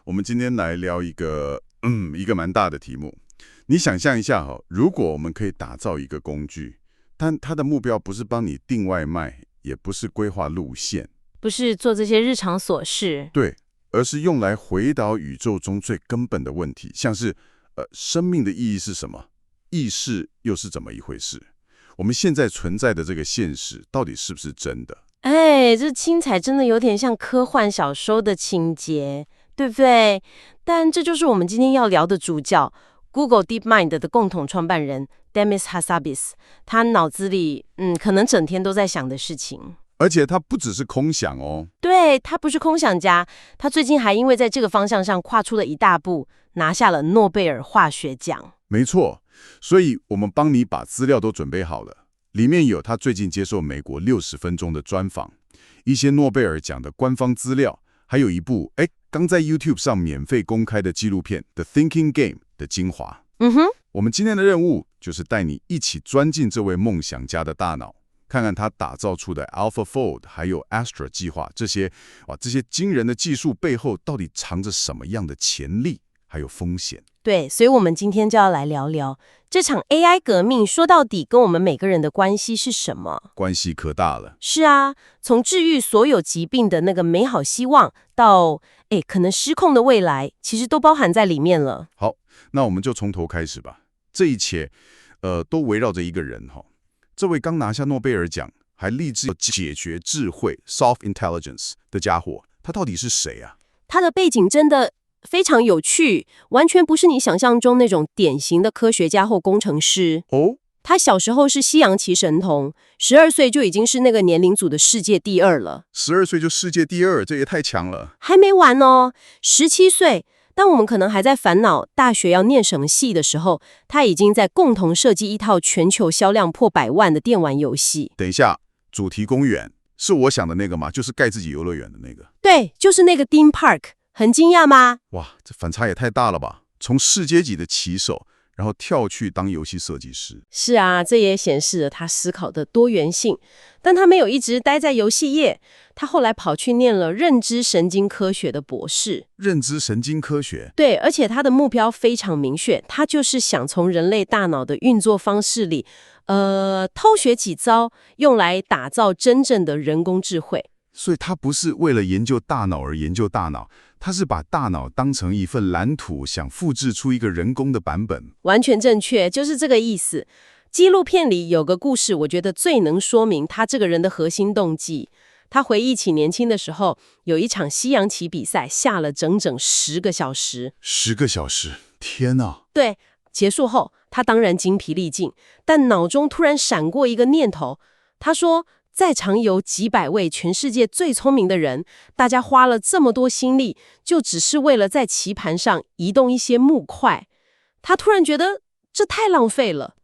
我们今天来聊一个蛮大的题目。你想象一下如果我们可以打造一个工具，但它的目标不是帮你订外卖，也不是规划路线，不是做这些日常琐事。对，而是用来回答宇宙中最根本的问题，像是生命的意义是什么？意识又是怎么一回事？我们现在存在的这个现实到底是不是真的？哎，这精彩真的有点像科幻小说的情节，对不对？但这就是我们今天要聊的主角 Google DeepMind 的共同创办人 Demis Hassabis， 他脑子里可能整天都在想的事情。而且他不只是空想哦。对，他不是空想家，他最近还因为在这个方向上跨出了一大步，拿下了诺贝尔化学奖。没错，所以我们帮你把资料都准备好了，里面有他最近接受美国60分钟的专访，一些诺贝尔奖的官方资料，还有一部刚在 YouTube 上免费公开的纪录片《The Thinking Game》的精华。我们今天的任务就是带你一起钻进这位梦想家的大脑，看看他打造出的 AlphaFold 还有 Astra 计划这些惊人的技术背后到底藏着什么样的潜力还有风险。对，所以我们今天就要来聊聊这场 AI 革命说到底跟我们每个人的关系是什么？关系可大了。是啊，从治愈所有疾病的那个美好希望到可能失控的未来，其实都包含在里面了。好，那我们就从头开始吧。这一切都围绕着一个人这位刚拿下诺贝尔奖还立志解决智慧 （Soft Intelligence） 的家伙，他到底是谁啊？他的背景真的非常有趣，完全不是你想象中那种典型的科学家或工程师。他小时候是西洋棋神童，12岁就已经是那个年龄组的世界第2了。12岁就世界第2，这也太强了。还没完哦，17岁，当我们可能还在烦恼大学要念什么系的时候，他已经在共同设计一套全球销量破100万的电玩游戏。等一下，主题公园是我想的那个吗？就是盖自己游乐园的那个？对，就是那个 Theme Park。很惊讶吗？哇，这反差也太大了吧！从世界级的棋手，然后跳去当游戏设计师。是啊，这也显示了他思考的多元性。但他没有一直待在游戏业，他后来跑去念了认知神经科学的博士。认知神经科学？对，而且他的目标非常明确，他就是想从人类大脑的运作方式里，偷学几招，用来打造真正的人工智慧。所以他不是为了研究大脑而研究大脑，他是把大脑当成一份蓝图，想复制出一个人工的版本。完全正确，就是这个意思。纪录片里有个故事，我觉得最能说明他这个人的核心动机。他回忆起年轻的时候，有一场西洋棋比赛，下了整整10个小时。10个小时，天哪！对，结束后，他当然精疲力尽，但脑中突然闪过一个念头。他说，在场有几百位全世界最聪明的人，大家花了这么多心力，就只是为了在棋盘上移动一些木块。他突然觉得这太浪费了。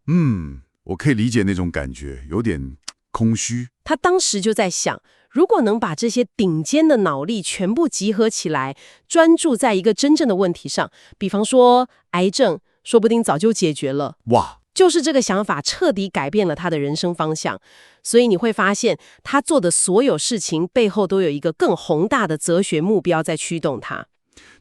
我可以理解那种感觉，有点空虚。他当时就在想，如果能把这些顶尖的脑力全部集合起来，专注在一个真正的问题上，比方说癌症，说不定早就解决了。哇！就是这个想法彻底改变了他的人生方向，所以你会发现他做的所有事情背后都有一个更宏大的哲学目标在驱动他。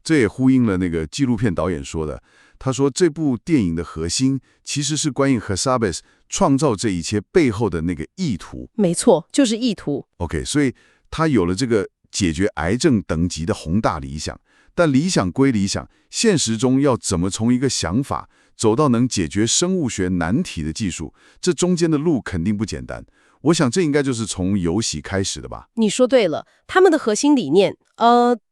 这也呼应了那个纪录片导演说的，他说这部电影的核心其实是关于 Hassabis 创造这一切背后的那个意图。没错，就是意图。OK， 所以他有了这个解决癌症等级的宏大理想，但理想归理想，现实中要怎么从一个想法走到能解决生物学难题的技术，这中间的路肯定不简单。我想这应该就是从游戏开始的吧。你说对了，他们的核心理念，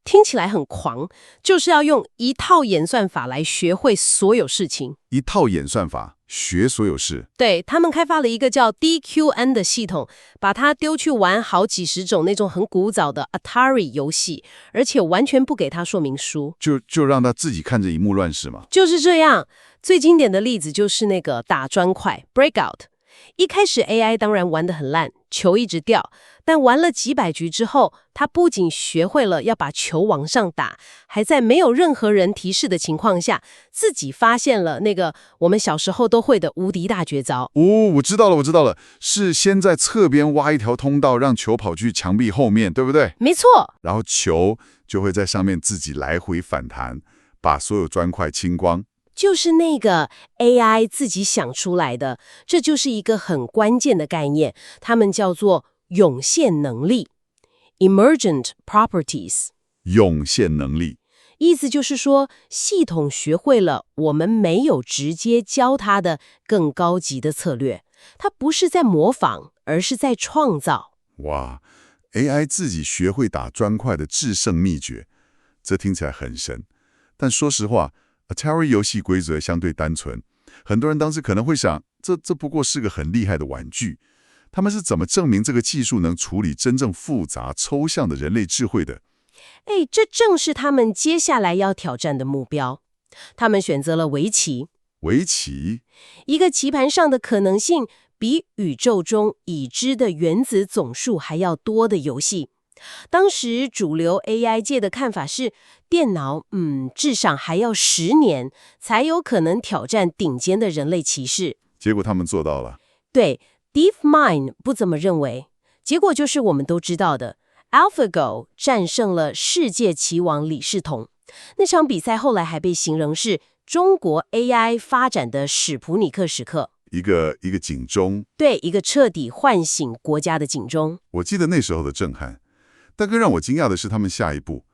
听起来很狂，就是要用一套演算法来学会所有事情。一套演算法学所有事。对，他们开发了一个叫 DQN 的系统，把它丢去玩好几十种那种很古早的 Atari 游戏，而且完全不给他说明书，就让他自己看着一幕乱世嘛。就是这样。最经典的例子就是那个打砖块 Breakout。一开始 AI 当然玩得很烂，球一直掉，但玩了几百局之后，它不仅学会了要把球往上打，还在没有任何人提示的情况下，自己发现了那个我们小时候都会的无敌大绝招。哦，我知道了，是先在侧边挖一条通道，让球跑去墙壁后面，对不对？没错，然后球就会在上面自己来回反弹，把所有砖块清光。就是那个 AI 自己想出来的，这就是一个很关键的概念，它们叫做涌现能力 （emergent properties）。涌现能力，意思就是说，系统学会了我们没有直接教它的更高级的策略，它不是在模仿，而是在创造。哇 ！AI 自己学会打砖块的制胜秘诀，这听起来很神。但说实话，Atari 游戏规则相对单纯，很多人当时可能会想，这不过是个很厉害的玩具。他们是怎么证明这个技术能处理真正复杂、抽象的人类智慧的？这正是他们接下来要挑战的目标。他们选择了围棋，围棋，一个棋盘上的可能性比宇宙中已知的原子总数还要多的游戏。当时主流 AI 界的看法是，电脑至少还要10年才有可能挑战顶尖的人类棋士。结果他们做到了。对 DeepMind 不怎么认为，结果就是我们都知道的 AlphaGo 战胜了世界棋王李世同。那场比赛后来还被形容是中国 AI 发展的史普尼克时刻，一个警钟，对，一个彻底唤醒国家的警钟。我记得那时候的震撼。但更让我惊讶的是他们下一步，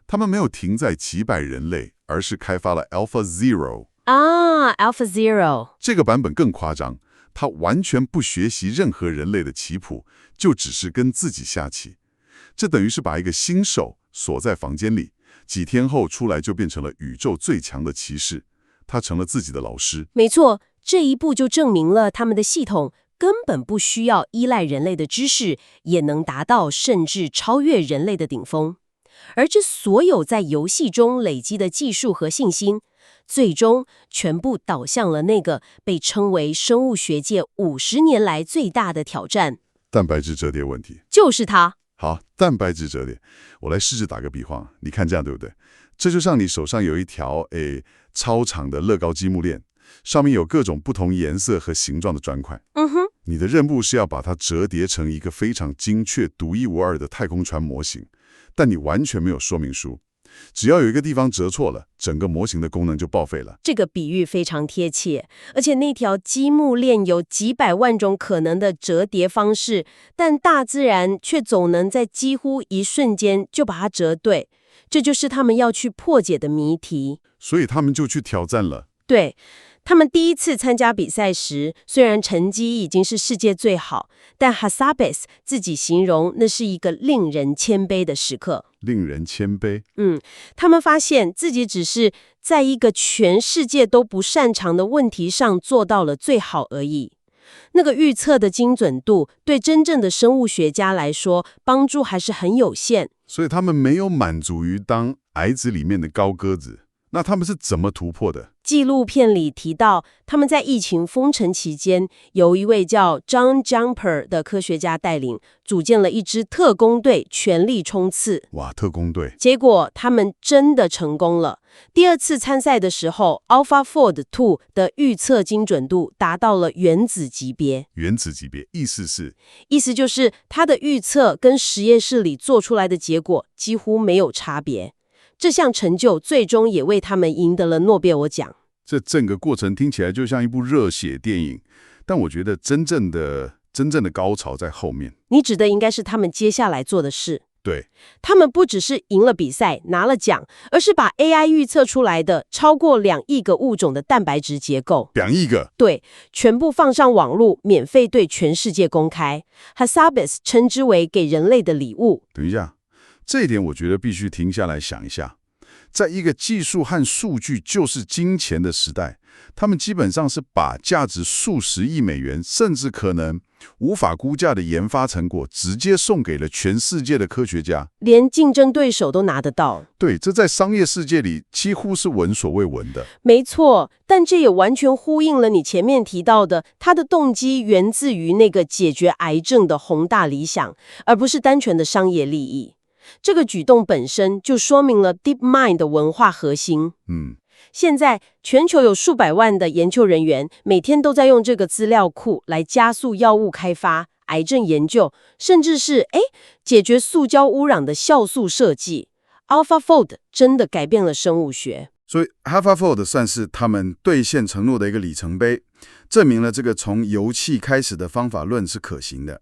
他们没有停在击败人类，而是开发了 AlphaZero。AlphaZero 这个版本更夸张，它完全不学习任何人类的棋谱，就只是跟自己下棋。这等于是把一个新手锁在房间里，几天后出来就变成了宇宙最强的棋士，他成了自己的老师。没错，这一步就证明了他们的系统根本不需要依赖人类的知识，也能达到甚至超越人类的顶峰。而这所有在游戏中累积的技术和信心，最终全部导向了那个被称为生物学界50年来最大的挑战——蛋白质折叠问题。就是它。好，蛋白质折叠，我来试着打个比方，你看这样对不对？这就像你手上有一条超长的乐高积木链，上面有各种不同颜色和形状的砖块。你的任务是要把它折叠成一个非常精确、独一无二的太空船模型，但你完全没有说明书。只要有一个地方折错了，整个模型的功能就报废了。这个比喻非常贴切，而且那条积木链有几百万种可能的折叠方式，但大自然却总能在几乎一瞬间就把它折对，这就是他们要去破解的谜题。所以他们就去挑战了。对，他们第一次参加比赛时，虽然成绩已经是世界最好，但 Hassabis 自己形容那是一个令人谦卑的时刻。令人谦卑。他们发现自己只是在一个全世界都不擅长的问题上做到了最好而已。那个预测的精准度对真正的生物学家来说，帮助还是很有限。所以他们没有满足于当矮子里面的高个子。那他们是怎么突破的？纪录片里提到，他们在疫情封城期间，由一位叫 John Jumper 的科学家带领，组建了一支特工队，全力冲刺。哇，特工队！结果他们真的成功了。第二次参赛的时候 ，AlphaFold 2的预测精准度达到了原子级别。原子级别，意思就是它的预测跟实验室里做出来的结果几乎没有差别。这项成就最终也为他们赢得了诺贝尔奖。这整个过程听起来就像一部热血电影，但我觉得真正的高潮在后面。你指的应该是他们接下来做的事。对，他们不只是赢了比赛拿了奖，而是把 AI 预测出来的超过2亿个物种的蛋白质结构2亿个，对，全部放上网络，免费对全世界公开。Hassabis 称之为给人类的礼物。等一下，这一点我觉得必须停下来想一下。在一个技术和数据就是金钱的时代，他们基本上是把价值数十亿美元，甚至可能无法估价的研发成果，直接送给了全世界的科学家，连竞争对手都拿得到。对，这在商业世界里几乎是闻所未闻的。没错，但这也完全呼应了你前面提到的，他的动机源自于那个解决癌症的宏大理想，而不是单纯的商业利益。这个举动本身就说明了 DeepMind 的文化核心。现在全球有数百万的研究人员，每天都在用这个资料库来加速药物开发、癌症研究，甚至是解决塑胶污染的酵素设计。AlphaFold 真的改变了生物学。所以 AlphaFold 算是他们兑现承诺的一个里程碑，证明了这个从油气开始的方法论是可行的。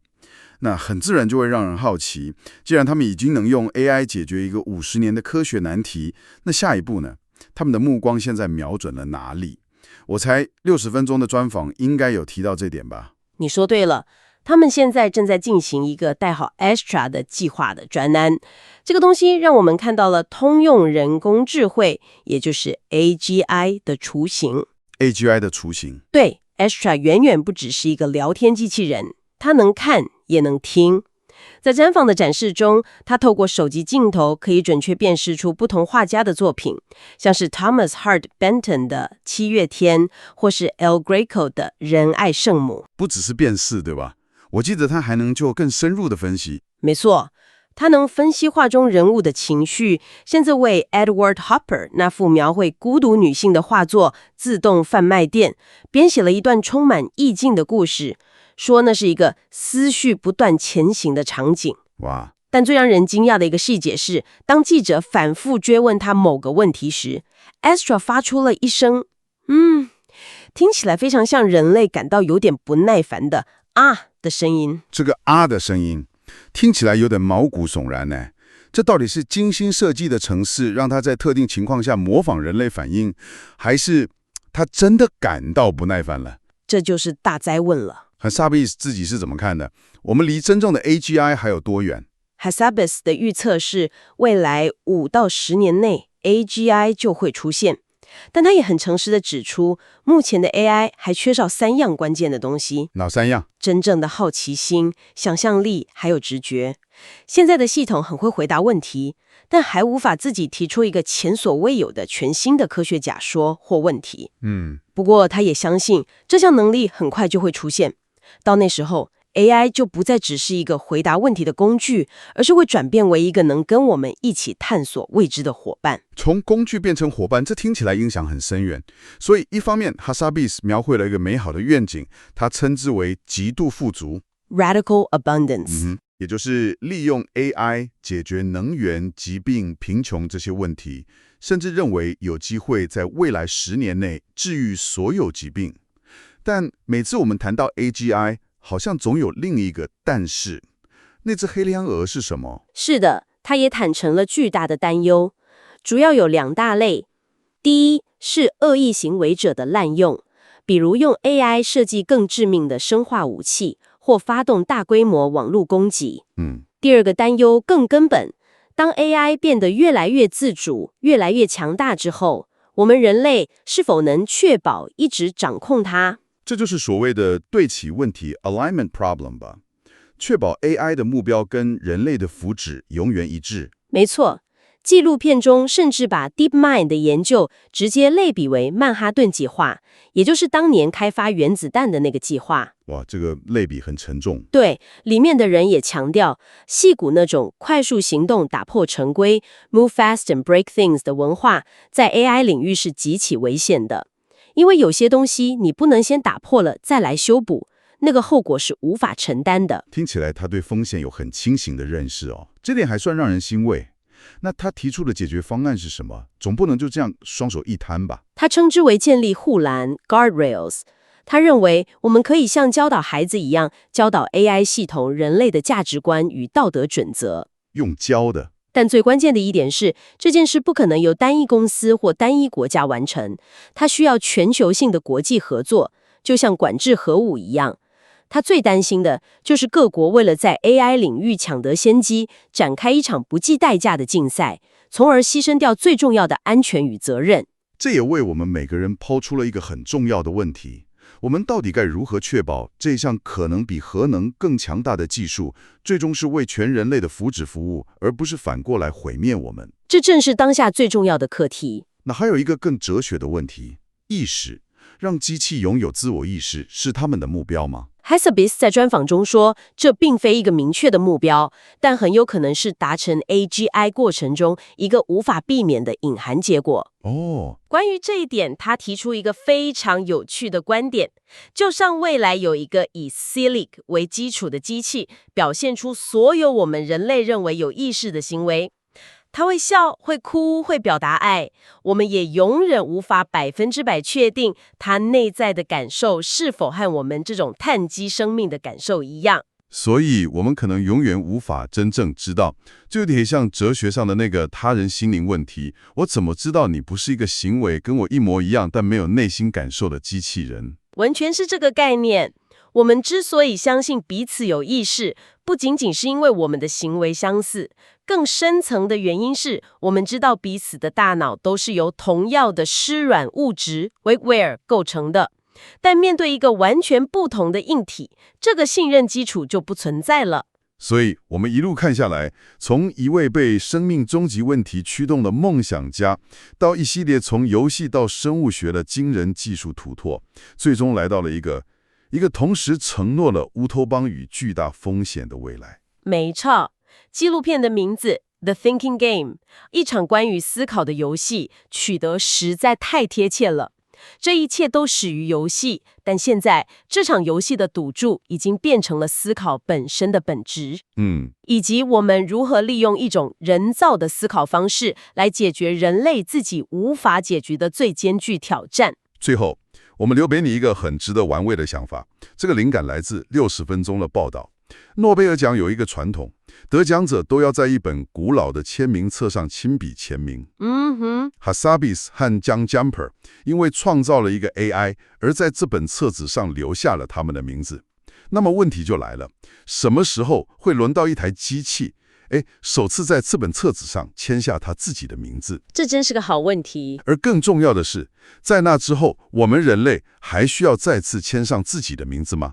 那很自然就会让人好奇，既然他们已经能用 AI 解决一个50年的科学难题，那下一步呢？他们的目光现在瞄准了哪里？我猜60分钟的专访应该有提到这点吧？你说对了，他们现在正在进行一个代号 Astra 的计划的专案。这个东西让我们看到了通用人工智慧，也就是 AGI 的雏形。AGI 的雏形。对， Astra 远远不只是一个聊天機器人，它能看也能听。在展访的展示中，他透过手机镜头可以准确辨识出不同画家的作品，像是 Thomas Hart Benton 的《七月天》，或是 El Greco 的《仁爱圣母》。不只是辨识，对吧？我记得他还能做更深入的分析。没错，他能分析画中人物的情绪，甚至为 Edward Hopper 那幅描绘孤独女性的画作《自动贩卖店》编写了一段充满意境的故事，说那是一个思绪不断前行的场景。哇！但最让人惊讶的一个细节是，当记者反复追问他某个问题时， Astra 发出了一声听起来非常像人类感到有点不耐烦的的声音。这个的声音听起来有点毛骨悚然呢。这到底是精心设计的程式让他在特定情况下模仿人类反应，还是他真的感到不耐烦了？这就是大哉问了。Hassabis 自己是怎么看的？我们离真正的 AGI 还有多远？ Hassabis 的预测是未来5到10年内 AGI 就会出现，但他也很诚实地指出，目前的 AI 还缺少3样关键的东西。哪3样？真正的好奇心、想象力还有直觉。现在的系统很会回答问题，但还无法自己提出一个前所未有的全新的科学假说或问题。不过他也相信这项能力很快就会出现，到那时候AI 就不再只是一个回答问题的工具，而是会转变为一个能跟我们一起探索未知的伙伴。从工具变成伙伴，这听起来影响很深远。所以一方面 Hassabis 描绘了一个美好的愿景，他称之为极度富足 Radical Abundance，也就是利用 AI 解决能源、疾病、贫穷这些问题，甚至认为有机会在未来10年内治愈所有疾病。但每次我们谈到 AGI，好像总有另一个但是，那只黑天鹅是什么？是的，他也坦诚了巨大的担忧，主要有2大类。第一是恶意行为者的滥用，比如用 AI 设计更致命的生化武器，或发动大规模网络攻击。第二个担忧更根本，当 AI 变得越来越自主、越来越强大之后，我们人类是否能确保一直掌控它？这就是所谓的对齐问题 alignment problem 吧，确保 AI 的目标跟人类的福祉永远一致。没错，纪录片中甚至把 DeepMind 的研究直接类比为曼哈顿计划，也就是当年开发原子弹的那个计划。哇，这个类比很沉重。对，里面的人也强调，矽谷那种快速行动、打破常规 move fast and break things 的文化，在 AI 领域是极其危险的。因为有些东西你不能先打破了再来修补，那个后果是无法承担的。听起来他对风险有很清醒的认识哦，这点还算让人欣慰。那他提出的解决方案是什么？总不能就这样双手一摊吧？他称之为建立护栏 guardrails。他认为我们可以像教导孩子一样，教导 AI 系统人类的价值观与道德准则。用教的。但最关键的一点是，这件事不可能由单一公司或单一国家完成，它需要全球性的国际合作，就像管制核武一样。他最担心的就是各国为了在 AI 领域抢得先机，展开一场不计代价的竞赛，从而牺牲掉最重要的安全与责任。这也为我们每个人抛出了一个很重要的问题：我们到底该如何确保这项可能比核能更强大的技术，最终是为全人类的福祉服务，而不是反过来毁灭我们？这正是当下最重要的课题。那还有一个更哲学的问题：意识，让机器拥有自我意识，是他们的目标吗？ Hassabis 在专访中说，这并非一个明确的目标，但很有可能是达成 AGI 过程中一个无法避免的隐含结果。哦，关于这一点，他提出一个非常有趣的观点，就像未来有一个以 Silic 为基础的机器，表现出所有我们人类认为有意识的行为。他会笑，会哭，会表达爱，我们也永远无法100%确定他内在的感受是否和我们这种碳基生命的感受一样。所以我们可能永远无法真正知道，就有点像哲学上的那个他人心灵问题：我怎么知道你不是一个行为跟我一模一样但没有内心感受的机器人？完全是这个概念。我们之所以相信彼此有意识，不仅仅是因为我们的行为相似，更深层的原因是我们知道彼此的大脑都是由同样的湿软物质 wakeware 构成的。但面对一个完全不同的硬体，这个信任基础就不存在了。所以我们一路看下来，从一位被生命终极问题驱动的梦想家，到一系列从游戏到生物学的惊人技术突破，最终来到了一个同时承诺了乌托邦与巨大风险的未来。没错，纪录片的名字 The Thinking Game， 一场关于思考的游戏，取得实在太贴切了。这一切都始于游戏，但现在这场游戏的赌注已经变成了思考本身的本质，以及我们如何利用一种人造的思考方式来解决人类自己无法解决的最艰巨挑战。最后，我们留给你一个很值得玩味的想法，这个灵感来自60分钟的报道。诺贝尔奖有一个传统，得奖者都要在一本古老的签名册上亲笔签名。Hassabis 和 John Jumper 因为创造了一个 AI， 而在这本册子上留下了他们的名字。那么问题就来了，什么时候会轮到一台机器，首次在这本册子上签下他自己的名字？这真是个好问题。而更重要的是，在那之后，我们人类还需要再次签上自己的名字吗？